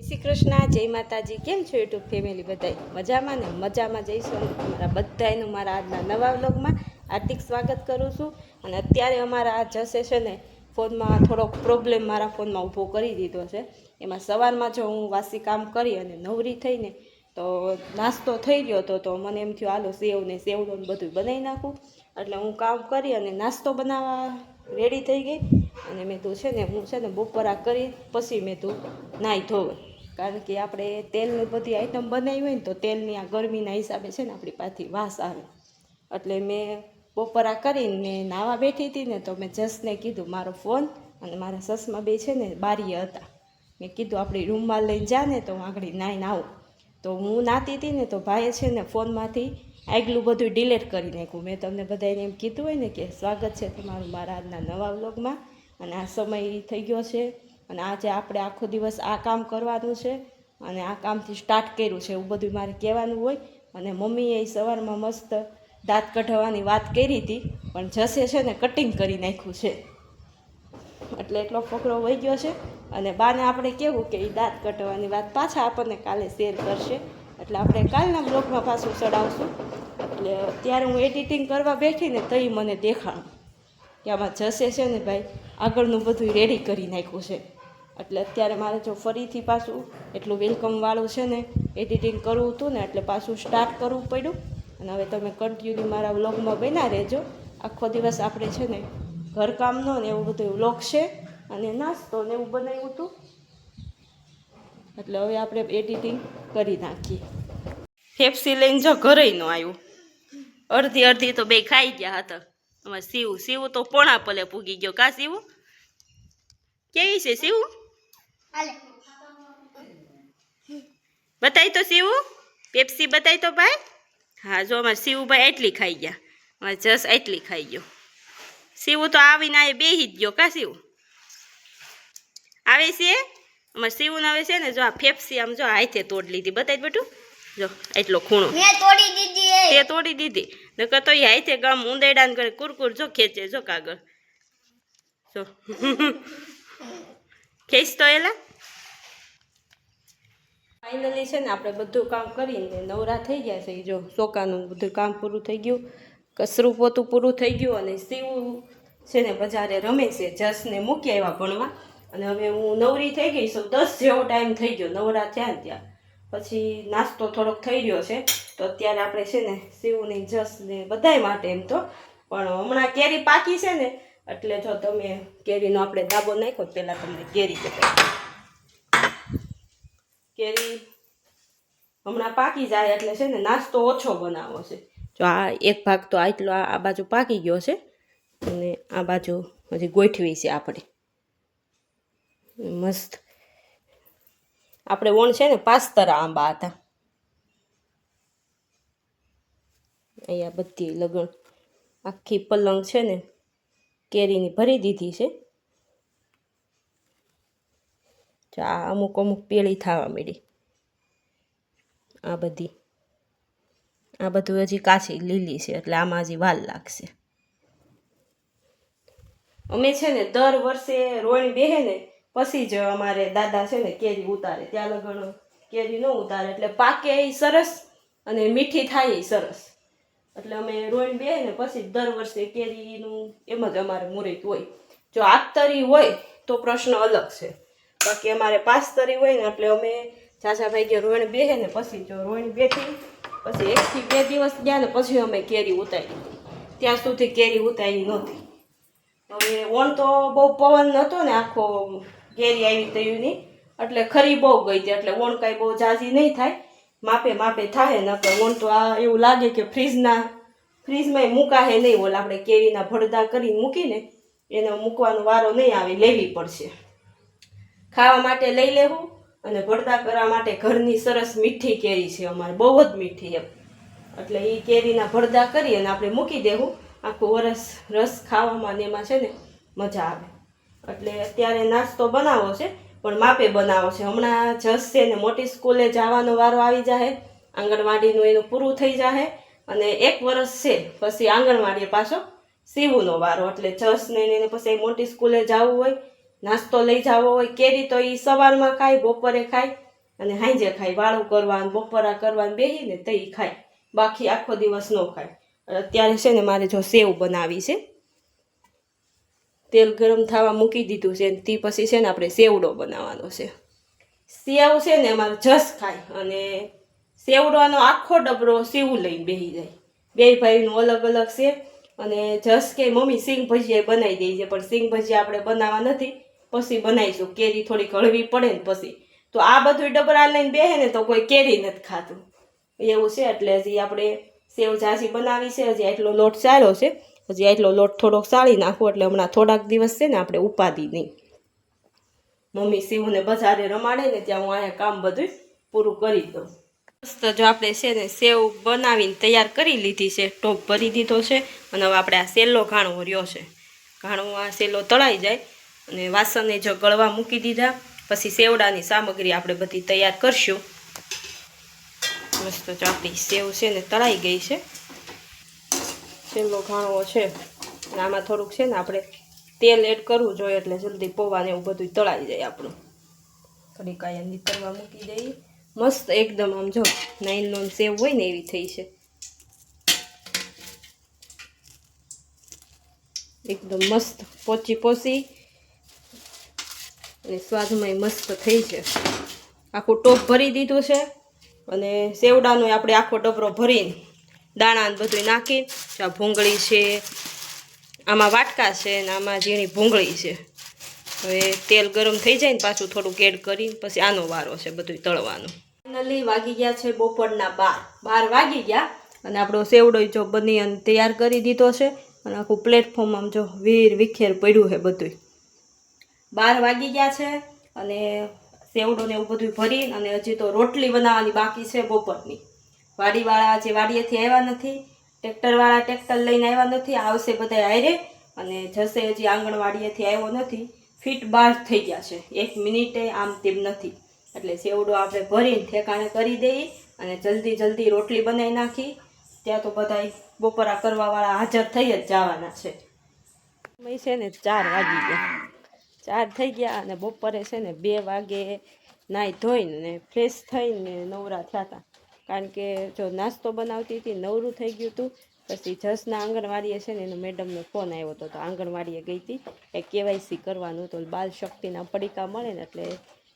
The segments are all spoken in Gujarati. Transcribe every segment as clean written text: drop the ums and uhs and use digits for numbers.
શ્રી કૃષ્ણ, જય માતાજી. કેમ છો યુટ્યુબ ફેમિલી? બધાય મજામાં ને? મજામાં જઈશું. તમારા બધાયનું મારા આજના નવા વ્લોગમાં હાર્દિક સ્વાગત કરું છું. અને અત્યારે અમારા આ જશે છે ને ફોનમાં થોડોક પ્રોબ્લેમ મારા ફોનમાં ઊભો કરી દીધો છે. એમાં સવારમાં જો હું વાસી કામ કરી અને નવરી થઈને તો નાસ્તો થઈ ગયો હતો, તો મને એમ થયું હાલો સેવ ને સેવડું બધું બનાવી નાખું. એટલે હું કામ કરી અને નાસ્તો બનાવવા રેડી થઈ ગઈ. અને મેં તું છે ને હું છે ને બપોરા કરી પછી મેં તું નાહી ધોવે, કારણ કે આપણે તેલની બધી આઈટમ બનાવી હોય ને તો તેલની આ ગરમીના હિસાબે છે ને આપણી પાછી વાસ આવે. એટલે મેં બપોરા કરીને નાહવા બેઠી હતી ને તો મેં જસને કીધું મારો ફોન અને મારા સસમા બે છે ને બારીએ હતા. મેં કીધું આપણી રૂમમાં લઈને જા ને તો હું આગળ નાહીને આવું. તો હું નાતી હતી ને તો ભાઈએ છે ને ફોનમાંથી આગલું બધું ડિલીટ કરી નાખ્યું. મેં તમને બધાને એમ કીધું હોય ને કે સ્વાગત છે તમારું મારા આજના નવા વ્લોગમાં. અને આ સમય થઈ ગયો છે અને આજે આપણે આખો દિવસ આ કામ કરવાનું છે અને આ કામથી સ્ટાર્ટ કર્યું છે એવું બધું મારે કહેવાનું હોય. અને મમ્મીએ સવારમાં મસ્ત દાંત કઢાવવાની વાત કરી હતી, પણ જશે છે ને કટિંગ કરી નાખ્યું છે. એટલે એટલો ફકરો વહી ગયો છે. અને બાને આપણે કહેવું કે એ દાંત કઢાવવાની વાત પાછા આપણને કાલે શેર કરશે, એટલે આપણે કાલના બ્લોગમાં પાછું ચડાવશું. એટલે ત્યારે હું એડિટિંગ કરવા બેઠી ને તઈ મને દેખાણું કે આમાં જશે છે ને ભાઈ આગળનું બધું રેડી કરી નાખ્યું છે. એટલે અત્યારે મારે જો ફરીથી પાછું એટલું વેલકમવાળું છે ને એડિટિંગ કરવું હતું ને એટલે પાછું સ્ટાર્ટ કરવું પડ્યું. અને હવે તમે કન્ટિન્યુ મારા વ્લોગમાં બન્યા રહેજો. આખો દિવસ આપણે છે ને ઘરકામનો ને એવું બધું વ્લોગ છે અને નાસ્તો ને એવું બનાવ્યું હતું. એટલે હવે આપણે એડિટિંગ કરી નાખીએ. ફેફસી લઈને જો ઘરે ન આવ્યું, અડધી અડધી તો બે ખાઈ ગયા હતા. અમારે સીવું તો પોણા પલે પૂગી ગયો. કા સીવું કેવી છે? સીવું બતાય તો, સીવું પેપ્સી બતાય તો ભાઈ. હા જો અમારે સીવું ભાઈ એટલી ખાઈ ગયા, અમારે જસ એટલી ખાઈ ગયો. સીવું તો આવીને આ બેહી જ ગયો. કા સીવું આવે છે? અમારે સીવું આવે છે ને જો આ ફેફસી આમ જો હાથે તોડી લીધી. બતાય બેટું જો એટલો ખૂણો તે તોડી દીધી. નકર તો એ હાથે ગામ ઊંદેડાને કરે કુરકુર જો ખેંચે જો કાગળ જો ખેંચતો એલા. ફાઇનલી છે ને આપણે બધું કામ કરીને નવરા થઈ ગયા છે. જો ચોકાનું બધું કામ પૂરું થઈ ગયું, કસરું પોતું પૂરું થઈ ગયું. અને સીવું છે ને બજારે રમે છે, જસને મૂકી આવ્યા ભણવા. અને હવે હું નવરી થઈ ગઈ છું. 10 જેવો ટાઈમ થઈ ગયો નવરા થયા ને ત્યાં. પછી નાસ્તો થોડોક થઈ રહ્યો છે તો અત્યારે આપણે છે ને સીવુંની જસને બધાય માટે એમ તો, પણ હમણાં કેરી પાકી છે ને એટલે જો તમે કેરીનો આપણે દાબો નાખ્યો. પહેલાં તમને કેરી બતાવી. કેરી હમણાં પાકી જાય એટલે છે ને નાસ્તો ઓછો બનાવવો છે. જો આ એક ભાગ તો આટલો આ બાજુ પાકી ગયો છે અને આ બાજુ હજી ગોઠવી છે આપણે મસ્ત. આપણે વણ છે ને પાસ્તરા આંબા હતા. અહીંયા બધી લગણ આખી પલંગ છે ને કેરીની ભરી દીધી છે. આ અમુક અમુક પેળી થવા માંડી. આ બધું હજી કાચી લીલી છે એટલે આમાં હજી વાર લાગશે. અમે છે ને દર વર્ષે રોણી બેહે ને પછી જ અમારે દાદા છે ને કેરી ઉતારે. ત્યાં લગણ કેરી ન ઉતારે એટલે પાકે એ સરસ અને મીઠી થાય એ સરસ. એટલે અમે રોણી બેહે ને પછી દર વર્ષે કેરીનું એમ જ અમારે મુહૂર્ત હોય. જો આખતરી હોય તો પ્રશ્ન અલગ છે, બાકી અમારે પાસ્તરી હોય ને એટલે અમે ઝાઝા ભાઈ ગયા રોણી બેહે ને પછી જો રોણી બેઠી પછી 1 થી 2 દિવસ ગયા ને પછી અમે કેરી ઉતારી. ત્યાં સુધી કેરી ઉતારી નહોતી. હવે વણ તો બહુ પવન નહોતો ને આખો કેરી આવી તયુંની એટલે ખરી બહુ ગઈ હતી. એટલે વણ કાંઈ બહુ ઝાઝી નહીં થાય, માપે માપે થાય. નકર વણ તો આ એવું લાગે કે ફ્રીજમાં મૂકાશે નહીં. ઓલા આપણે કેરીના ભડદા કરીને મૂકીને એનો મૂકવાનો વારો નહીં આવે, લેવી પડશે. ખાવા માટે લઈ લેવું અને ભડદા કરવા માટે ઘરની સરસ મીઠી કેરી છે અમારે, બહુ જ મીઠી એમ. એટલે એ કેરીના ભડદા કરી અને આપણે મૂકી દેવું. આખું વરસ રસ ખાવામાં ને એમાં છે ને મજા આવે. એટલે અત્યારે નાસ્તો બનાવો છે પણ માપે બનાવો છે. હમણાં જશે ને મોટી સ્કૂલે જવાનો વારો આવી જાય, આંગણવાડીનું એનું પૂરું થઈ જાય અને 1 વર્ષ છે પછી આંગણવાડીએ પાછો સીવુંનો વારો. એટલે જસને એને પછી મોટી સ્કૂલે જવું હોય, નાસ્તો લઈ જવો હોય. કેરી તો એ સવારમાં ખાય, બપોરે ખાય અને હાંજે ખાય. વાળું કરવાનું, બપોરા કરવાનું બેહીને તો એ ખાય, બાકી આખો દિવસ ન ખાય. અત્યારે છે ને મારે જો સેવ બનાવી છે, તેલ ગરમ થવા મૂકી દીધું છે, તે પછી છે ને આપણે સેવડો બનાવવાનો છે. સેવ છે ને અમારે જસ ખાય, અને સેવડોનો આખો ડબરો સીવું લઈને બેસી જાય. બે ભાઈનું અલગ અલગ છે. અને જસ કે મમ્મી સિંગ ભજીયા બનાવી દઈ છે, પણ સિંગ ભજીયા આપણે બનાવવા નથી, પછી બનાવીશું. કેરી થોડીક હળવી પડે ને પછી. તો આ બધું ડબરા લઈને બેસે ને તો કોઈ કેરી નથી ખાતું એવું છે. એટલે હજી આપણે સેવ ઝાંસી બનાવી છે, હજી આટલો લોટ ચાલ્યો છે, હજી આટલો લોટ થોડોક ચાળી નાખવો, એટલે હમણાં થોડાક દિવસ છે ને આપણે ઉપાદી નહીં. મમ્મી શિવને બજારે રમાડે ને ત્યાં હું અહીંયા કામ બધું પૂરું કરી દઉં. તો જો આપણે છે ને સેવ બનાવીને તૈયાર કરી લીધી છે, ટોપ ભરી દીધો છે, અને હવે આપણે આ સેલો ઘાણો રહ્યો છે. ઘાણો આ સેલો તળાઈ જાય અને વાસણને જો ગળવા મૂકી દીધા, પછી સેવડાની સામગ્રી આપણે બધી તૈયાર કરશું. મસ્ત જો આપણી સેવ છે ને તળાઈ ગઈ છે. સેલો ઘાણો છે, અને આમાં થોડુંક છે ને આપણે તેલ એડ કરવું જોઈએ, એટલે જલ્દી પૌવાને એવું બધું તળાઈ જાય આપણું. થોડીક અહીંયા નીતરવા મૂકી દઈએ. મસ્ત એકદમ આમ જો નાઇલોન સેવ હોય ને એવી થઈ છે, એકદમ મસ્ત પોચી અને સ્વાદમાં મસ્ત થઈ છે. આખું ટોપ ભરી દીધું છે, અને સેવડાનો આપણે આખો ડબરો ભરીને દાણા ને બધું નાખીને, આ ભૂંગળી છે, આમાં વાટકા છે, ને આમાં ઝીણી ભૂંગળી છે. હવે તેલ ગરમ થઈ જાય ને પાછું થોડુંક એડ કરીને પછી આનો વારો છે બધું તળવાનો. ફાઇનલી વાગી ગયા છે બપોરના 12 વાગી ગયા, અને આપણો સેવડો જો બની અને તૈયાર કરી દીધો છે, અને આખું પ્લેટફોર્મ આમ જો વિખેર પડ્યું છે બધું. 12 વાગી ગયા છે, અને સેવડો ને એવું બધું ભરીને, અને હજી તો રોટલી બનાવવાની બાકી છે બપોરની. વાડીવાળા જે વાડીએથી આવ્યા નથી, ટ્રેક્ટરવાળા ટ્રેક્ટર લઈને આવ્યા નથી, આવશે બધા હારે, અને જશે હજી આંગણવાડીએથી આવ્યો નથી. ફીટ 12 થઈ ગયા છે, 1 મિનિટે આમ તેમ નથી. એટલે સેવડો આપણે ભરીને ઠેકાણે કરી દઈએ, અને જલ્દી રોટલી બનાવી નાખી. ત્યાં તો બધા બપોરા કરવાવાળા હાજર થઈ જ જવાના છે. સમય છે ને 4 વાગી ગયા, 4 થઈ ગયા, અને બપોરે છે ને 2 વાગે નાહી ધોઈને ફ્રેશ થઈને નવરા થયા હતા. કારણ કે જો નાસ્તો બનાવતી હતી, નવરું થઈ ગયું હતું. પછી જસના આંગણવાડીએ છે ને એનો મેડમનો ફોન આવ્યો હતો, તો આંગણવાડીએ ગઈ હતી, એ કેવાયસી કરવાનું હતું. બાલ શક્તિના પડીકા મળે ને, એટલે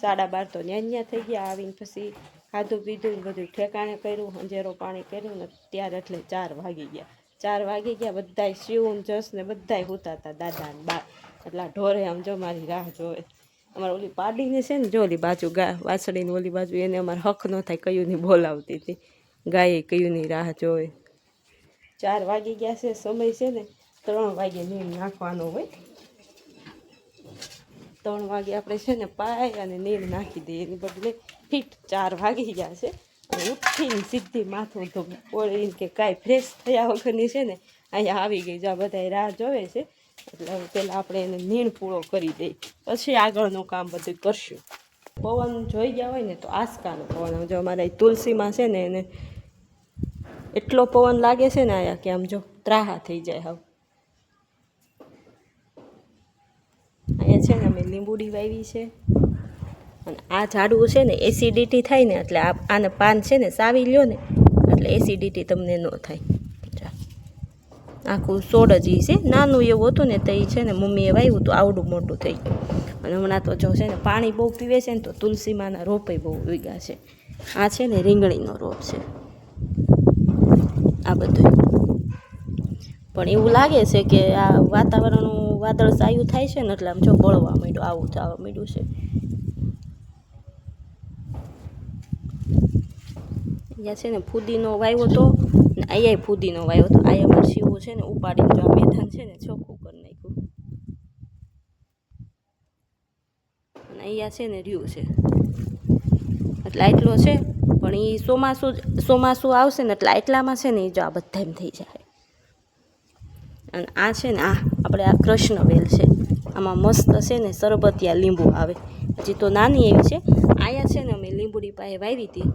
12:30 તો ન્યા થઈ ગયા. આવીને પછી ખાધું પીધું બધું ઠેકાણે કર્યું, અંજેરો પાણી કર્યું ને ત્યારે એટલે 4 વાગી ગયા. 4 વાગી ગયા, બધાય શિવ જસ ને બધાય હોતા હતા, દાદા ને બા. એટલા ઢોરે આમ જો મારી રાહ જોવે. અમારે ઓલી પાડીને છે ને, જો ઓલી બાજુ વાસળીની ઓલી બાજુ, એને અમારે હક ન થાય, કયું ની બોલાવતી હતી. ગાયે કયું ની રાહ જોવે. 4 વાગી ગયા છે, સમય છે ને 3 વાગે નીર નાખવાનો હોય. 3 વાગે આપણે છે ને પાય અને નીર નાખી દઈએ, એની બદલે ફીટ 4 વાગી ગયા છે. અને ઉઠીને સીધી માથું ઓળીને કે કાંઈ ફ્રેશ થયા વગરની છે ને અહીંયા આવી ગઈ. જો આ બધા રાહ જોવે છે, એટલે હવે પહેલાં આપણે એને નીણ પૂરો કરી દઈએ, પછી આગળનું કામ બધું કરશું. પવન જોઈ ગયા હોય ને તો આસકાનો પવન. જો અમારા તુલસીમાં છે ને એને એટલો પવન લાગે છે ને અહીંયા, કે આમ જો ત્રાહા થઈ જાય. હવે અહીંયા છે ને અમે લીંબુડી વાવી છે, અને આ ઝાડવું છે ને એસિડિટી થાય ને, એટલે આને પાન છે ને સાવી લ્યો ને, એટલે એસિડિટી તમને ન થાય. આખું છોડ જ છે, નાનું એવું હતું ને તો એ છે ને મમ્મીએ વાવ્યું તો આવડું મોટું થઈ ગયું. અને હમણાં તો જો છે ને પાણી બહુ પીવે છે ને, તો તુલસીમાંના રોપે બહુ ઉગ્યા છે. આ છે ને રીંગણીનો રોપ છે આ બધું. પણ એવું લાગે છે કે આ વાતાવરણનું વાદળ સાયું થાય છે ને, એટલે આમ જો બળવા માંડ્યું, આવું થવા માંડ્યું છે. અહીંયા છે ને ફુદીનો વાવ્યો તો, ને અહીંયા ફુદીનો વાવ્યો તો. આ અમારે શીવું છે ને ઉપાડીને જો આ મેદાન છે ને ચોખ્ખું કરી નાખ્યું, અને અહીંયા છે ને રહ્યું છે. એટલે આટલો છે, પણ એ ચોમાસું આવશે ને એટલે આટલામાં છે ને એ જો આ બધા એમ થઈ જાય. અને આ છે ને આપણે આ કૃષ્ણવેલ છે, આમાં મસ્ત છે ને સરબતિયા લીંબુ આવે. હજી તો નાની એવી છે. અહીંયા છે ને અમે લીંબુડી પાસે વાવી હતી,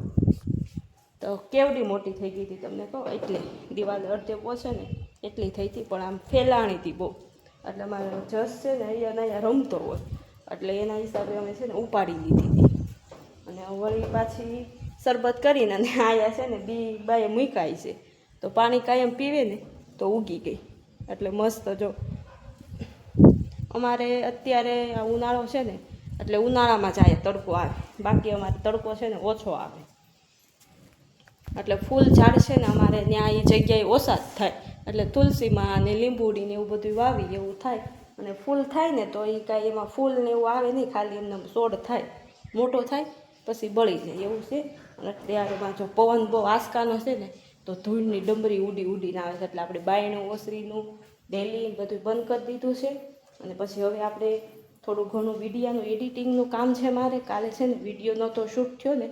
તો કેવડી મોટી થઈ ગઈ હતી તમને કહો. એટલે દિવાલ અડધે પહોંચે ને એટલી થઈ હતી, પણ આમ ફેલાણી હતી બહુ. એટલે અમારે જસ છે ને અહીંયા રમતો હોય, એટલે એના હિસાબે અમે છે ને ઉપાડી લીધી હતી. અને વળી પાછી શરબત કરીને અને આયા છે ને બી બાએ મૂકાય છે, તો પાણી કાયમ પીવે ને તો ઉગી ગઈ. એટલે મસ્ત જો અમારે અત્યારે આ ઉનાળો છે ને એટલે ઉનાળામાં જ આયા તડકો આવે, બાકી અમારે તડકો છે ને ઓછો આવે. એટલે ફૂલ ઝાડ છે ને અમારે ત્યાં એ જગ્યાએ ઓછા જ થાય, એટલે તુલસીમાં અને લીંબુડી ને એવું બધું વાવી એવું થાય. અને ફૂલ થાય ને તો એ કાંઈ એમાં ફૂલ ને એવું આવે નહીં, ખાલી એમને છોડ થાય, મોટો થાય પછી બળી જાય એવું છે. અને ત્યારે પાછો પવન બહુ આસકાનો છે ને તો ધૂળની ડમરી ઉડીને આવે છે. એટલે આપણે બાયણું ઓસરીનું ડેલી બધું બંધ કરી દીધું છે. અને પછી હવે આપણે થોડું ઘણું વિડીયાનું એડિટિંગનું કામ છે મારે. કાલે છે ને વિડીયો નહોતો શૂટ થયો ને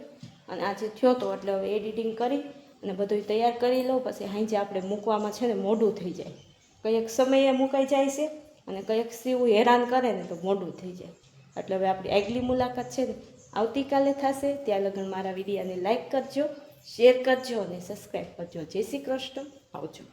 અને આજે થયો તો, એટલે હવે એડિટિંગ કરી અને બધું તૈયાર કરી લઉં. પછી સાંજે આપણે મૂકવામાં છે ને મોડું થઈ જાય, કંઈક સમયે મુકાઈ જાય છે અને કંઈક સીવું હેરાન કરે ને તો મોડું થઈ જાય. એટલે હવે આપણી આગલી મુલાકાત છે ને આવતીકાલે થશે. ત્યાં લગન મારા વિડીયાને લાઈક કરજો, શેર કરજો અને સબસ્ક્રાઈબ કરજો. જય શ્રી કૃષ્ણ, આવજો.